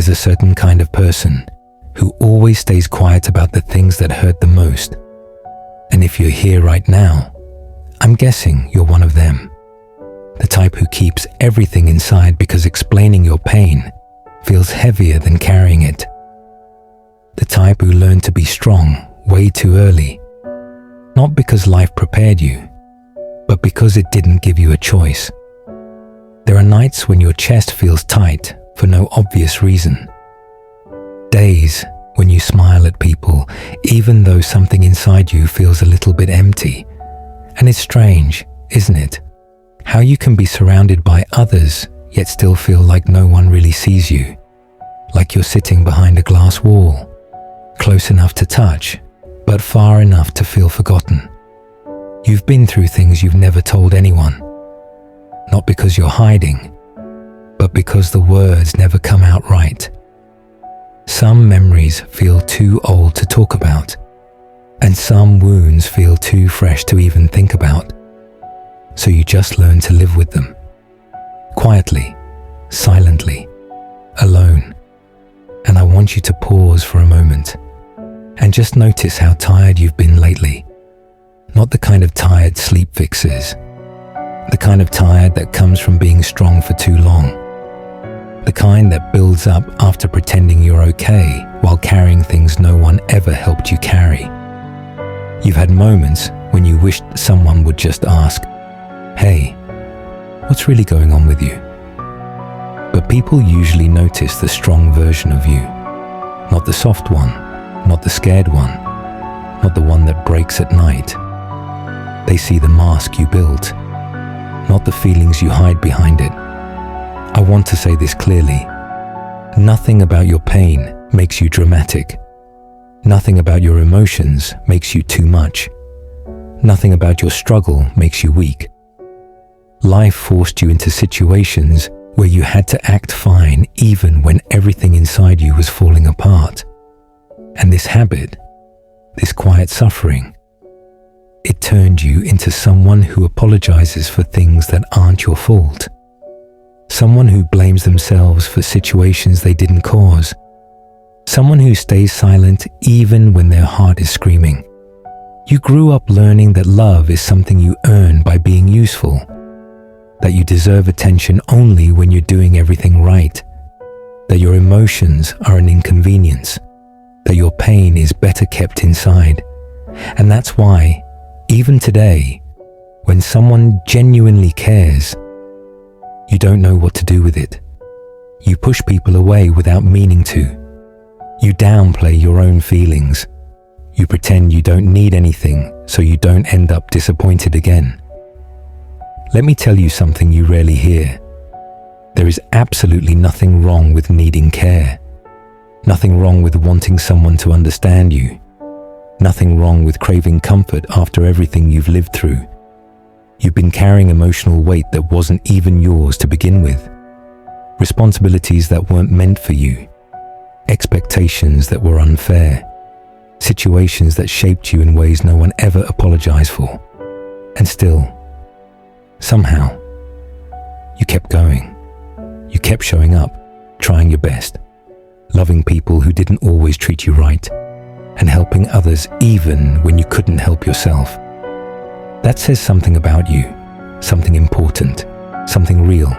There's a certain kind of person who always stays quiet about the things that hurt the most. And if you're here right now, I'm guessing you're one of them. The type who keeps everything inside because explaining your pain feels heavier than carrying it. The type who learned to be strong way too early, not because life prepared you, but because it didn't give you a choice. There are nights when your chest feels tight for no obvious reason. Days when you smile at people even though something inside you feels a little bit empty. And it's strange, isn't it? How you can be surrounded by others yet still feel like no one really sees you. Like you're sitting behind a glass wall, close enough to touch, but far enough to feel forgotten. You've been through things you've never told anyone. Not because you're hiding, but because the words never come out right. Some memories feel too old to talk about, and some wounds feel too fresh to even think about. So you just learn to live with them. Quietly, silently, alone. And I want you to pause for a moment and just notice how tired you've been lately. Not the kind of tired sleep fixes. The kind of tired that comes from being strong for too long. The kind that builds up after pretending you're okay while carrying things no one ever helped you carry. You've had moments when you wished someone would just ask, "Hey, what's really going on with you?" But people usually notice the strong version of you, not the soft one, not the scared one, not the one that breaks at night. They see the mask you built, not the feelings you hide behind it. I want to say this clearly. Nothing about your pain makes you dramatic. Nothing about your emotions makes you too much. Nothing about your struggle makes you weak. Life forced you into situations where you had to act fine even when everything inside you was falling apart. And this habit, this quiet suffering, it turned you into someone who apologizes for things that aren't your fault. Someone who blames themselves for situations they didn't cause. Someone who stays silent even when their heart is screaming. You grew up learning that love is something you earn by being useful. That you deserve attention only when you're doing everything right. That your emotions are an inconvenience. That your pain is better kept inside. And that's why, even today, when someone genuinely cares, you don't know what to do with it. You push people away without meaning to. You downplay your own feelings. You pretend you don't need anything so you don't end up disappointed again. Let me tell you something you rarely hear. There is absolutely nothing wrong with needing care. Nothing wrong with wanting someone to understand you. Nothing wrong with craving comfort after everything you've lived through. You've been carrying emotional weight that wasn't even yours to begin with. Responsibilities that weren't meant for you. Expectations that were unfair. Situations that shaped you in ways no one ever apologized for. And still, somehow, you kept going. You kept showing up, trying your best, loving people who didn't always treat you right, and helping others even when you couldn't help yourself. That says something about you, something important, something real.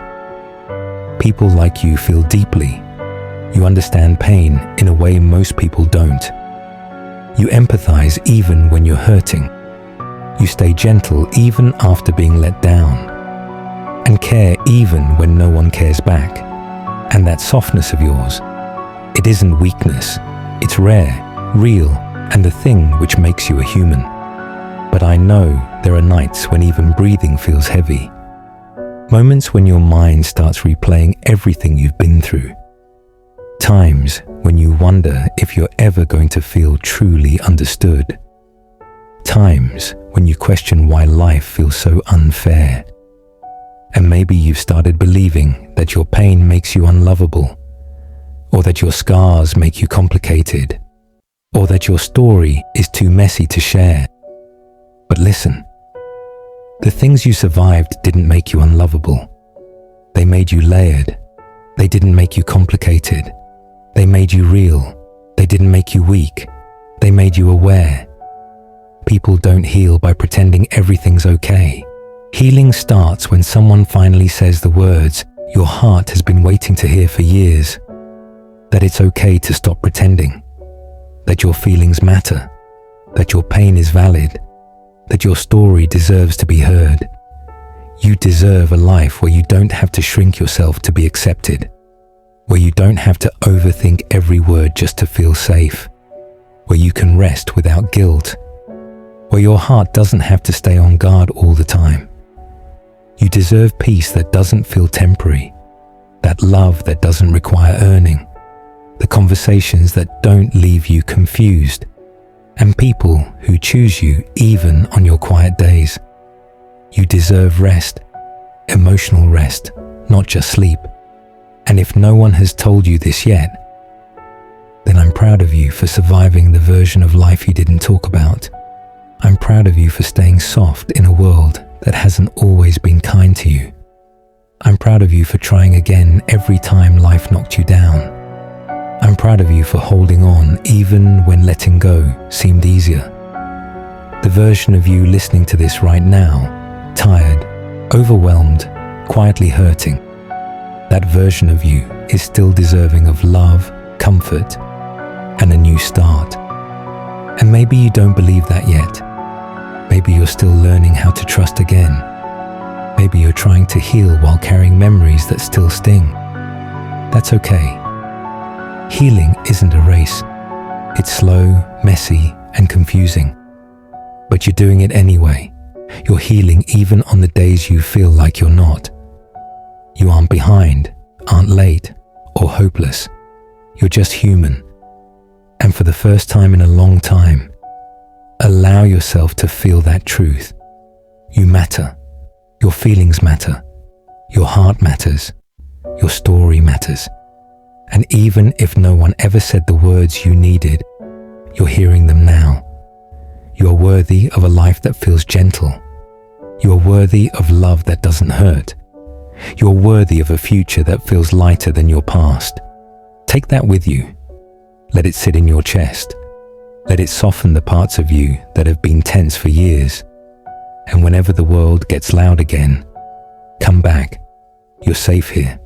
People like you feel deeply. You understand pain in a way most people don't. You empathize even when you're hurting. You stay gentle even after being let down. And care even when no one cares back. And that softness of yours, it isn't weakness. It's rare, real, and the thing which makes you a human. But I know there are nights when even breathing feels heavy. Moments when your mind starts replaying everything you've been through. Times when you wonder if you're ever going to feel truly understood. Times when you question why life feels so unfair. And maybe you've started believing that your pain makes you unlovable, or that your scars make you complicated, or that your story is too messy to share. But listen, the things you survived didn't make you unlovable. They made you layered. They didn't make you complicated. They made you real. They didn't make you weak. They made you aware. People don't heal by pretending everything's okay. Healing starts when someone finally says the words your heart has been waiting to hear for years. That it's okay to stop pretending. That your feelings matter. That your pain is valid. That your story deserves to be heard. You deserve a life where you don't have to shrink yourself to be accepted. Where you don't have to overthink every word just to feel safe. Where you can rest without guilt. Where your heart doesn't have to stay on guard all the time. You deserve peace that doesn't feel temporary. That love that doesn't require earning. The conversations that don't leave you confused. And people who choose you even on your quiet days. You deserve rest, emotional rest, not just sleep. And if no one has told you this yet, then I'm proud of you for surviving the version of life you didn't talk about. I'm proud of you for staying soft in a world that hasn't always been kind to you. I'm proud of you for trying again every time life knocked you down. I'm proud of you for holding on even when letting go seemed easier. The version of you listening to this right now, tired, overwhelmed, quietly hurting, that version of you is still deserving of love, comfort, and a new start. And maybe you don't believe that yet. Maybe you're still learning how to trust again. Maybe you're trying to heal while carrying memories that still sting. That's okay. Healing isn't a race. It's slow, messy, and confusing. But you're doing it anyway. You're healing even on the days you feel like you're not. You aren't behind, aren't late, or hopeless. You're just human. And for the first time in a long time, allow yourself to feel that truth. You matter. Your feelings matter. Your heart matters. Your story matters. And even if no one ever said the words you needed, you're hearing them now. You are worthy of a life that feels gentle. You are worthy of love that doesn't hurt. You are worthy of a future that feels lighter than your past. Take that with you. Let it sit in your chest. Let it soften the parts of you that have been tense for years. And whenever the world gets loud again, come back. You're safe here.